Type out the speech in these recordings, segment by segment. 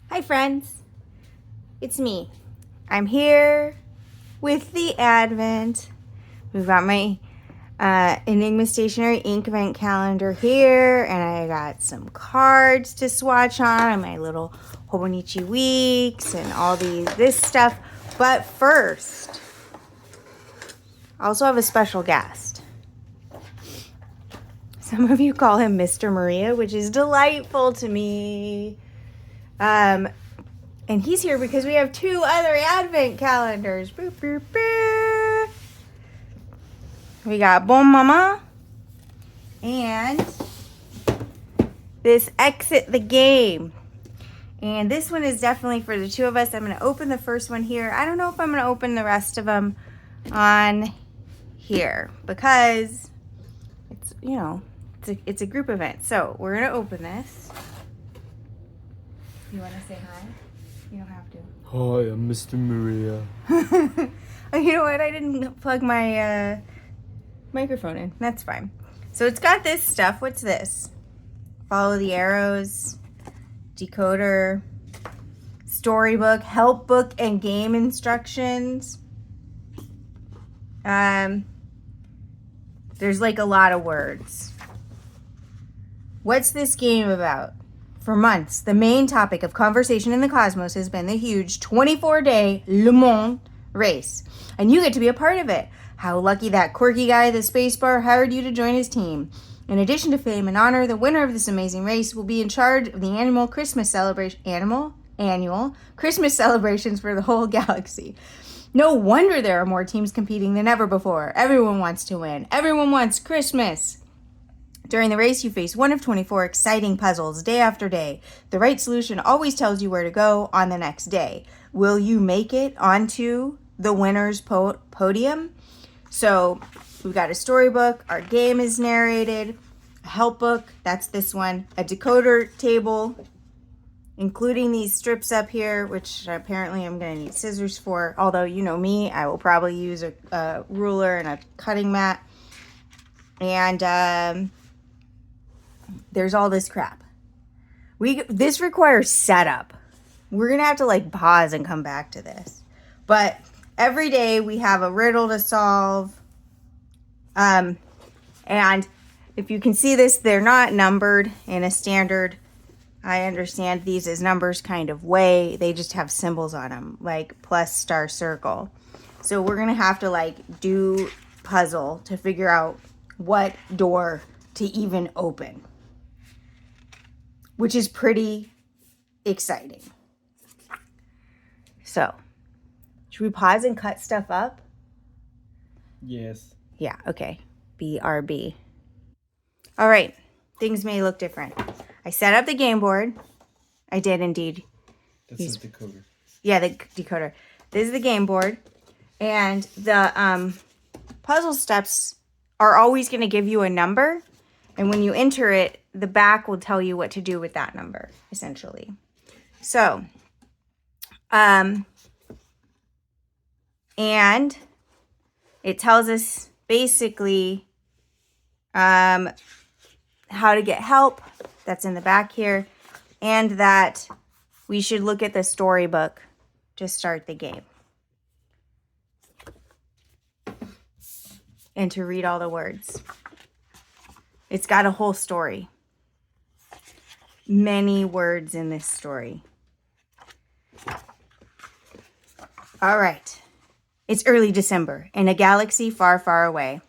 Hi friends, it's me. I'm here with the Advent. We've got my Enigma Stationery Inkvent calendar here, and I got some cards to swatch on, and my little Hobonichi weeks, and all this stuff. But first, I also have a special guest. Some of you call him Mr. Maria, which is delightful to me. And he's here because we have two other Advent calendars. Boop, boop, boop. We got Bon Mama and this Exit the Game. And this one is definitely for the two of us. I'm going to open the first one here. I don't know if I'm going to open the rest of them on here because it's, it's a group event. So we're going to open this. You want to say hi? You don't have to. Hi, I'm Mr. Maria. You know what? I didn't plug my microphone in. That's fine. So it's got this stuff. What's this? Follow the arrows, decoder, storybook, help book, and game instructions. There's like a lot of words. What's this game about? For months, the main topic of conversation in the cosmos has been the huge 24-day Le Mans race. And you get to be a part of it. How lucky that quirky guy at the space bar hired you to join his team. In addition to fame and honor, the winner of this amazing race will be in charge of the annual Christmas celebrations for the whole galaxy. No wonder there are more teams competing than ever before. Everyone wants to win. Everyone wants Christmas. During the race, you face one of 24 exciting puzzles day after day. The right solution always tells you where to go on the next day. Will you make it onto the winner's podium? So we've got a storybook. Our game is narrated. A help book. That's this one. A decoder table, including these strips up here, which apparently I'm going to need scissors for. Although, you know me, I will probably use a ruler and a cutting mat. And there's all this crap. This requires setup. We're gonna have to like pause and come back to this. But every day we have a riddle to solve. And if you can see this, they're not numbered in a standard. I understand these as numbers kind of way. They just have symbols on them, like plus, star, circle. So we're gonna have to like do puzzle to figure out what door to even open, which is pretty exciting. So, should we pause and cut stuff up? Yes. Yeah, okay. BRB. All right, things may look different. I set up the game board. I did indeed. That's the decoder. Yeah, the decoder. This is the game board. And the puzzle steps are always going to give you a number. And when you enter it, the back will tell you what to do with that number, essentially. So, and it tells us basically how to get help. That's in the back here. And that we should look at the storybook to start the game. And to read all the words. It's got a whole story. Many words in this story. All right. It's early December in a galaxy far, far away.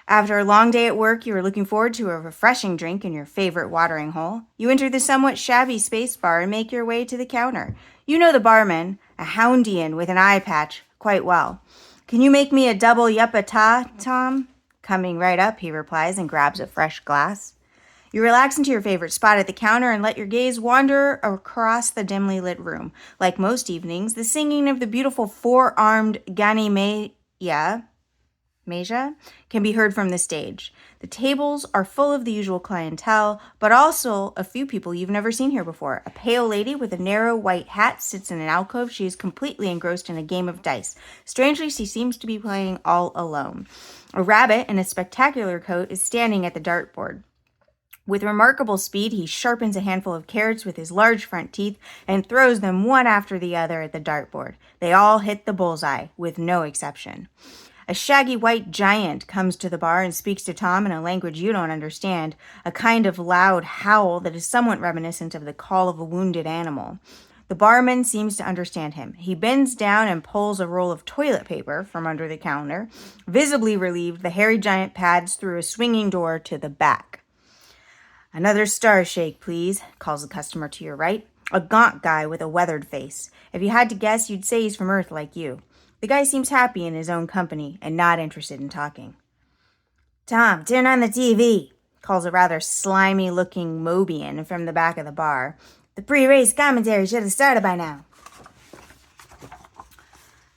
After a long day at work, you are looking forward to a refreshing drink in your favorite watering hole. You enter the somewhat shabby space bar and make your way to the counter. You know the barman, a Houndian with an eye patch, quite well. Can you make me a double yuppata, Tom? Coming right up, he replies and grabs a fresh glass. You relax into your favorite spot at the counter and let your gaze wander across the dimly lit room. Like most evenings, the singing of the beautiful four-armed Ganymedes can be heard from the stage. The tables are full of the usual clientele, but also a few people you've never seen here before. A pale lady with a narrow white hat sits in an alcove. She is completely engrossed in a game of dice. Strangely, she seems to be playing all alone. A rabbit in a spectacular coat is standing at the dartboard. With remarkable speed, he sharpens a handful of carrots with his large front teeth and throws them one after the other at the dartboard. They all hit the bullseye, with no exception. A shaggy white giant comes to the bar and speaks to Tom in a language you don't understand, a kind of loud howl that is somewhat reminiscent of the call of a wounded animal. The barman seems to understand him. He bends down and pulls a roll of toilet paper from under the counter. Visibly relieved, the hairy giant pads through a swinging door to the back. "Another star shake, please," calls the customer to your right. A gaunt guy with a weathered face. If you had to guess, you'd say he's from Earth like you. The guy seems happy in his own company and not interested in talking. "Tom, turn on the TV," calls a rather slimy-looking Mobian from the back of the bar. "The pre-race commentary should have started by now."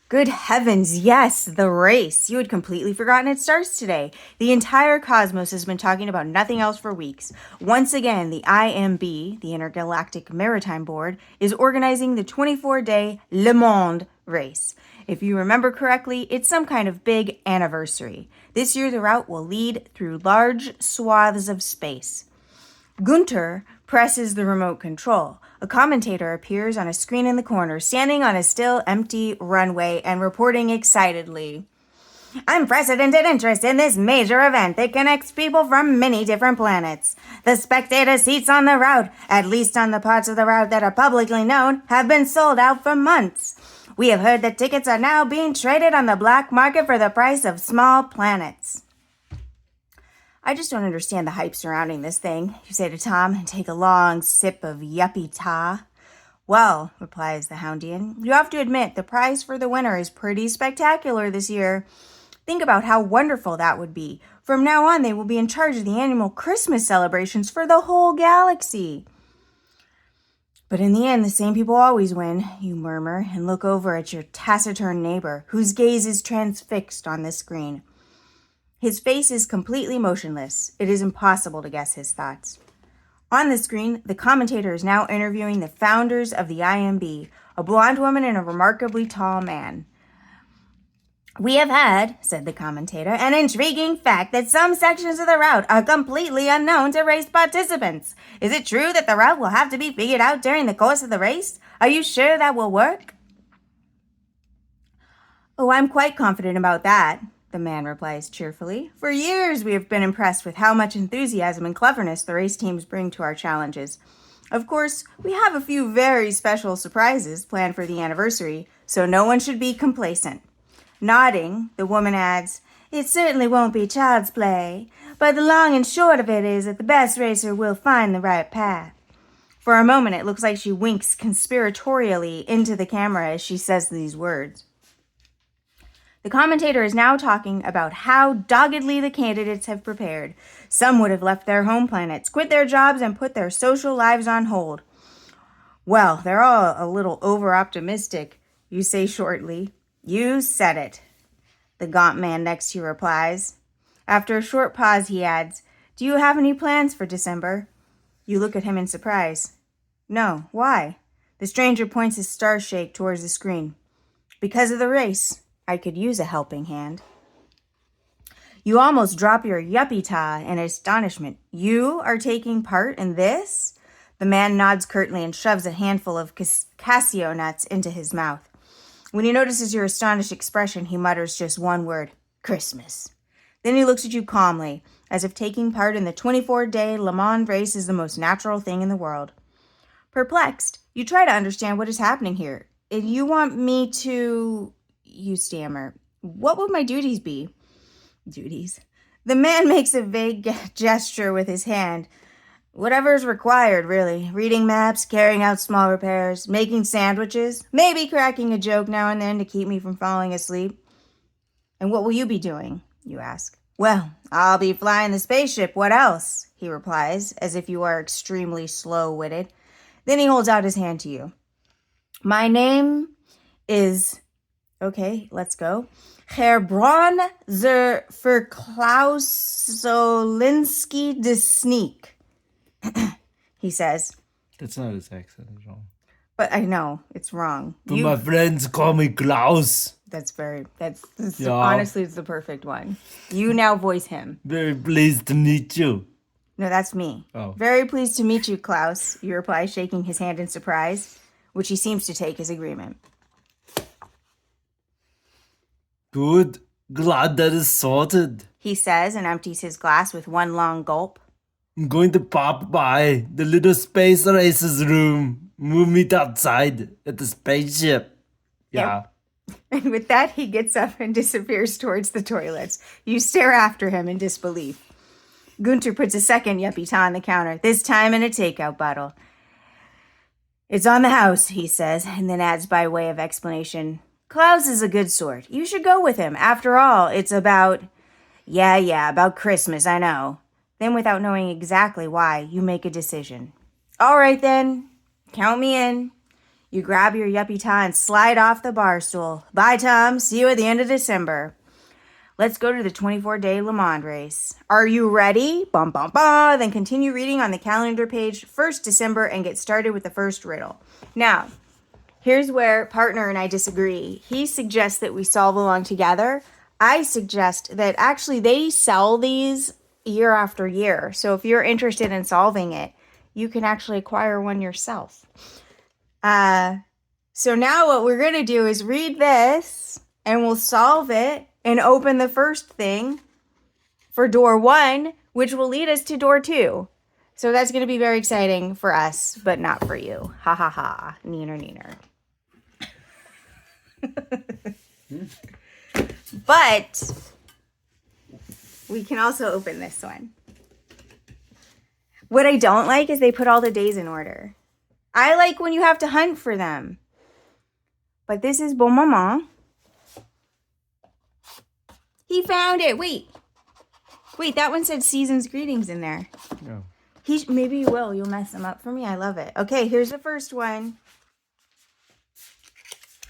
Good heavens, yes, the race. You had completely forgotten it starts today. The entire cosmos has been talking about nothing else for weeks. Once again, the IMB, the Intergalactic Maritime Board, is organizing the 24-day Le Monde race. If you remember correctly, it's some kind of big anniversary. This year, the route will lead through large swaths of space. Gunter presses the remote control. A commentator appears on a screen in the corner, standing on a still empty runway and reporting excitedly. "Unprecedented interest in this major event that connects people from many different planets. The spectator seats on the route, at least on the parts of the route that are publicly known, have been sold out for months. We have heard that tickets are now being traded on the black market for the price of small planets." "I just don't understand the hype surrounding this thing," you say to Tom and take a long sip of yuppie tea. "Well," replies the Houndian, "you have to admit the prize for the winner is pretty spectacular this year. Think about how wonderful that would be. From now on, they will be in charge of the annual Christmas celebrations for the whole galaxy." "But in the end, the same people always win," you murmur and look over at your taciturn neighbor, whose gaze is transfixed on the screen. His face is completely motionless. It is impossible to guess his thoughts. On the screen, the commentator is now interviewing the founders of the IMB, a blonde woman and a remarkably tall man. "We have had," said the commentator, "an intriguing fact that some sections of the route are completely unknown to race participants. Is it true that the route will have to be figured out during the course of the race? Are you sure that will work?" "Oh, I'm quite confident about that," the man replies cheerfully. "For years we have been impressed with how much enthusiasm and cleverness the race teams bring to our challenges. Of course, we have a few very special surprises planned for the anniversary, so no one should be complacent." Nodding, the woman adds, "It certainly won't be child's play, but the long and short of it is that the best racer will find the right path." For a moment, it looks like she winks conspiratorially into the camera as she says these words. The commentator is now talking about how doggedly the candidates have prepared. Some would have left their home planets, quit their jobs, and put their social lives on hold. "Well, they're all a little over-optimistic," you say shortly. "You said it," the gaunt man next to you replies. After a short pause, he adds, "Do you have any plans for December?" You look at him in surprise. "No, why?" The stranger points his star shake towards the screen. "Because of the race. I could use a helping hand." You almost drop your yuppie tea in astonishment. "You are taking part in this?" The man nods curtly and shoves a handful of cassia nuts into his mouth. When he notices your astonished expression, he mutters just one word: "Christmas." Then he looks at you calmly, as if taking part in the 24-day Le Mans race is the most natural thing in the world. Perplexed, you try to understand what is happening here. "If you want me to," you stammer. "What would my duties be?" "Duties?" The man makes a vague gesture with his hand. "Whatever is required, really. Reading maps, carrying out small repairs, making sandwiches, maybe cracking a joke now and then to keep me from falling asleep." "And what will you be doing?" you ask. "Well, I'll be flying the spaceship. What else?" he replies, as if you are extremely slow-witted. Then he holds out his hand to you. "My name is..." "Okay, let's go. Herr Braun der Verklausolinski de Sneak," he says. That's not his accent at all. But I know, it's wrong. But my friends call me Klaus. That's Yeah. honestly, it's the perfect one. You now voice him. Very pleased to meet you. No, that's me. Oh. Very pleased to meet you, Klaus, you reply, shaking his hand in surprise, which he seems to take as agreement. Good. Glad that is sorted. He says and empties his glass with one long gulp. I'm going to pop by the little space races room. We'll meet outside at the spaceship. Yeah. And with that, he gets up and disappears towards the toilets. You stare after him in disbelief. Gunter puts a second yuppie on the counter, this time in a takeout bottle. It's on the house, he says, and then adds by way of explanation, Klaus is a good sort. You should go with him. After all, it's about... Yeah, about Christmas, I know. Then, without knowing exactly why, you make a decision. All right, then. Count me in. You grab your yuppie and slide off the bar stool. Bye, Tom. See you at the end of December. Let's go to the 24-day Le Mans race. Are you ready? Bum, bum, bum. Then continue reading on the calendar page, 1st December, and get started with the first riddle. Now, here's where partner and I disagree. He suggests that we solve along together. I suggest that actually they sell these year after year. So if you're interested in solving it, you can actually acquire one yourself. So now what we're going to do is read this and we'll solve it and open the first thing for door 1, which will lead us to door 2. So that's going to be very exciting for us, but not for you. Ha ha ha. Neener. But we can also open this one. What I don't like is they put all the days in order. I like when you have to hunt for them. But this is Bon Maman. He found it. Wait, that one said season's greetings in there. No. Maybe you will. You'll mess them up for me. I love it. Okay, here's the first one.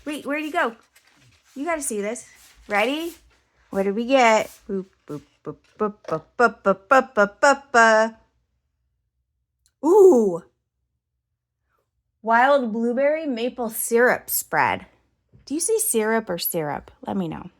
Wait, where'd he go? You got to see this. Ready? What did we get? Boop, boop, boop, boop, boop, boop, boop, boop, boop, boop, boop. Ooh. Wild blueberry maple syrup spread. Do you say syrup or syrup? Let me know.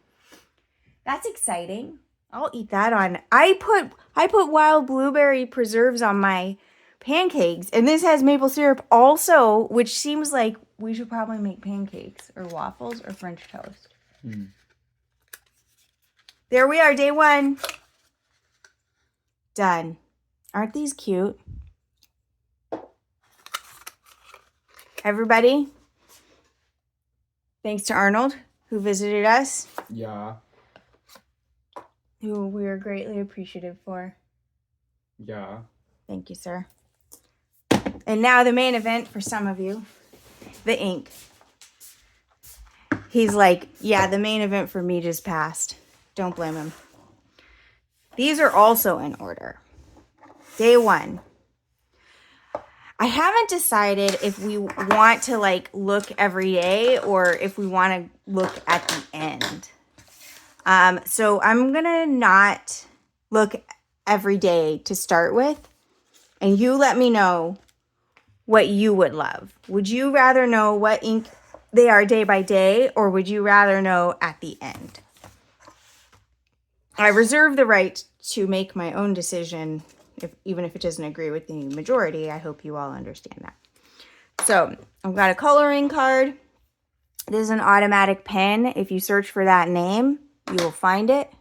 That's exciting. I'll eat that on. I put wild blueberry preserves on my pancakes, and this has maple syrup also, which seems like we should probably make pancakes or waffles or French toast. There we are, day 1. Done. Aren't these cute? Everybody, thanks to Arnold, who visited us. Yeah. Who we are greatly appreciative for. Yeah. Thank you, sir. And now the main event for some of you, the ink. He's like, yeah, the main event for me just passed. Don't blame him. These are also in order. Day 1. I haven't decided if we want to look every day or if we want to look at the end. So I'm going to not look every day to start with. And you let me know what you would love. Would you rather know what ink they are day by day, or would you rather know at the end? I reserve the right to make my own decision, even if it doesn't agree with the majority. I hope you all understand that. So I've got a coloring card. This is an automatic pen. If you search for that name, you will find it.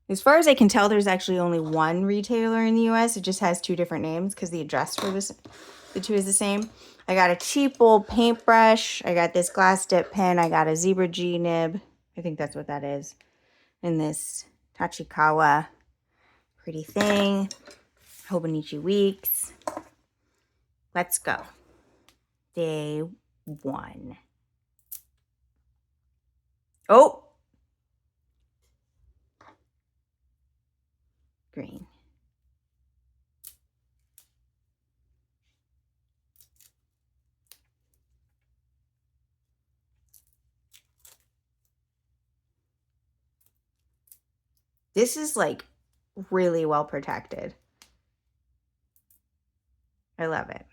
As far as I can tell, there's actually only one retailer in the US. It just has 2 different names because the address for the 2 is the same. I got a cheap old paintbrush. I got this glass dip pen. I got a Zebra G nib. I think that's what that is. And this Tachikawa pretty thing. Hobonichi Weeks. Let's go. Day 1. Oh! Green. This is really well protected. I love it.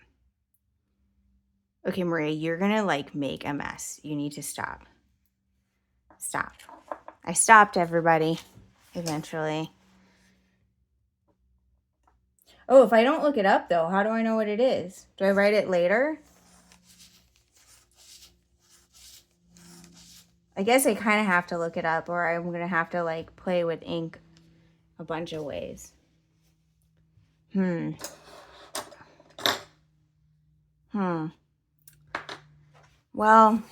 Okay, Maria, you're gonna make a mess. You need to stop. Stop. I stopped, everybody. Eventually. Oh, if I don't look it up, though, how do I know what it is? Do I write it later? I guess I kind of have to look it up, or I'm going to have to, like, play with ink a bunch of ways. Well,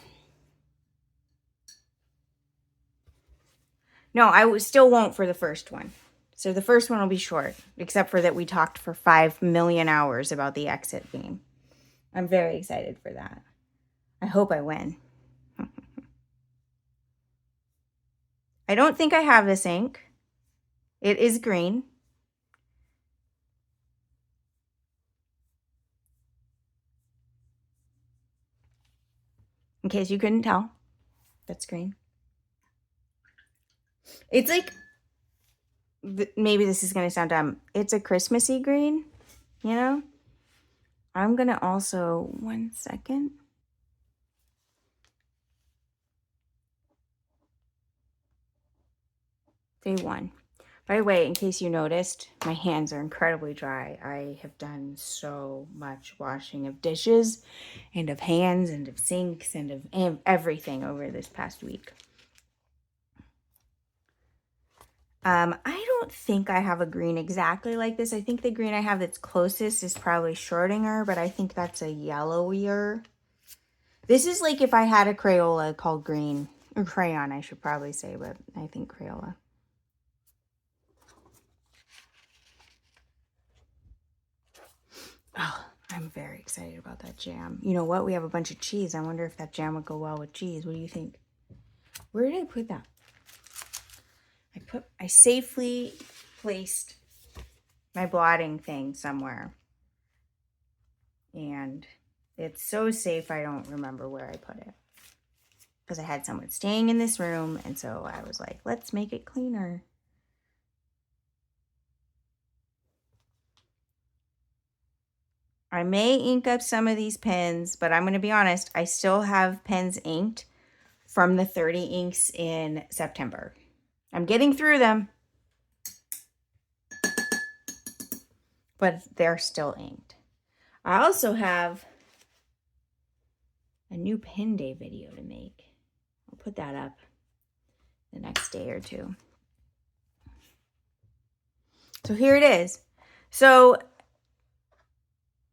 no, still won't for the first one. So the first one will be short, except for that we talked for 5 million hours about the exit game. I'm very excited for that. I hope I win. I don't think I have this ink. It is green. In case you couldn't tell, that's green. It's like, maybe this is going to sound dumb. It's a Christmassy green, you know? I'm going to also, 1 second. Day 1. By the way, in case you noticed, my hands are incredibly dry. I have done so much washing of dishes and of hands and of sinks and of everything over this past week. I don't think I have a green exactly like this. I think the green I have that's closest is probably Schrodinger, but I think that's a yellowier. This is like if I had a Crayola called green, or crayon I should probably say, but I think Crayola. Oh, I'm very excited about that jam. You know what? We have a bunch of cheese. I wonder if that jam would go well with cheese. What do you think? Where did I put that? I safely placed my blotting thing somewhere. And it's so safe I don't remember where I put it. Because I had someone staying in this room, and so I was like, let's make it cleaner. I may ink up some of these pens, but I'm going to be honest, I still have pens inked from the 30 inks in September. I'm getting through them, but they're still inked. I also have a new pen day video to make. I'll put that up the next day or two. So here it is. So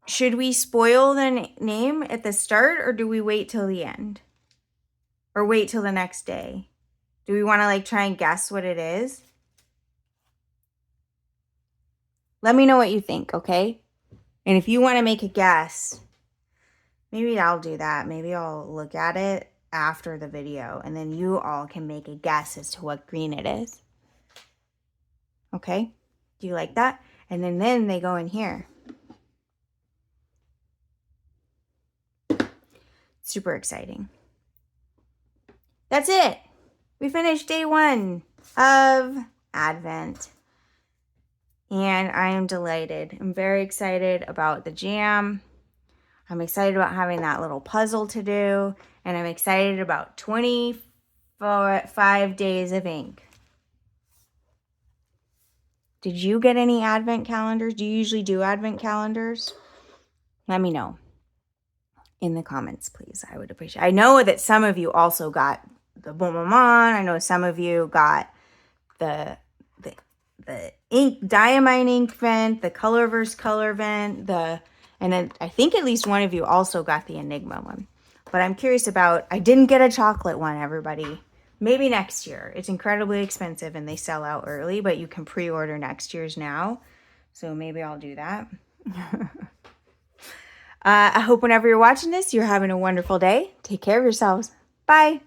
should we spoil the name at the start, or do we wait till the end? Or wait till the next day? Do we want to like try and guess what it is? Let me know what you think, okay? And if you want to make a guess, maybe I'll do that. Maybe I'll look at it after the video, and then you all can make a guess as to what green it is. Okay? Do you like that? And then they go in here. Super exciting. That's it. We finished day 1 of Advent. And I am delighted. I'm very excited about the jam. I'm excited about having that little puzzle to do. And I'm excited about 25 days of ink. Did you get any Advent calendars? Do you usually do Advent calendars? Let me know in the comments, please. I would appreciate it. I know that some of you also got the Bon Maman. I know some of you got the ink diamine Inkvent, the Colorvent, and then I think at least one of you also got the Enigma one. But I'm curious about, I didn't get a chocolate one, everybody. Maybe next year. It's incredibly expensive and they sell out early, but you can pre-order next year's now. So maybe I'll do that. I hope whenever you're watching this, you're having a wonderful day. Take care of yourselves. Bye.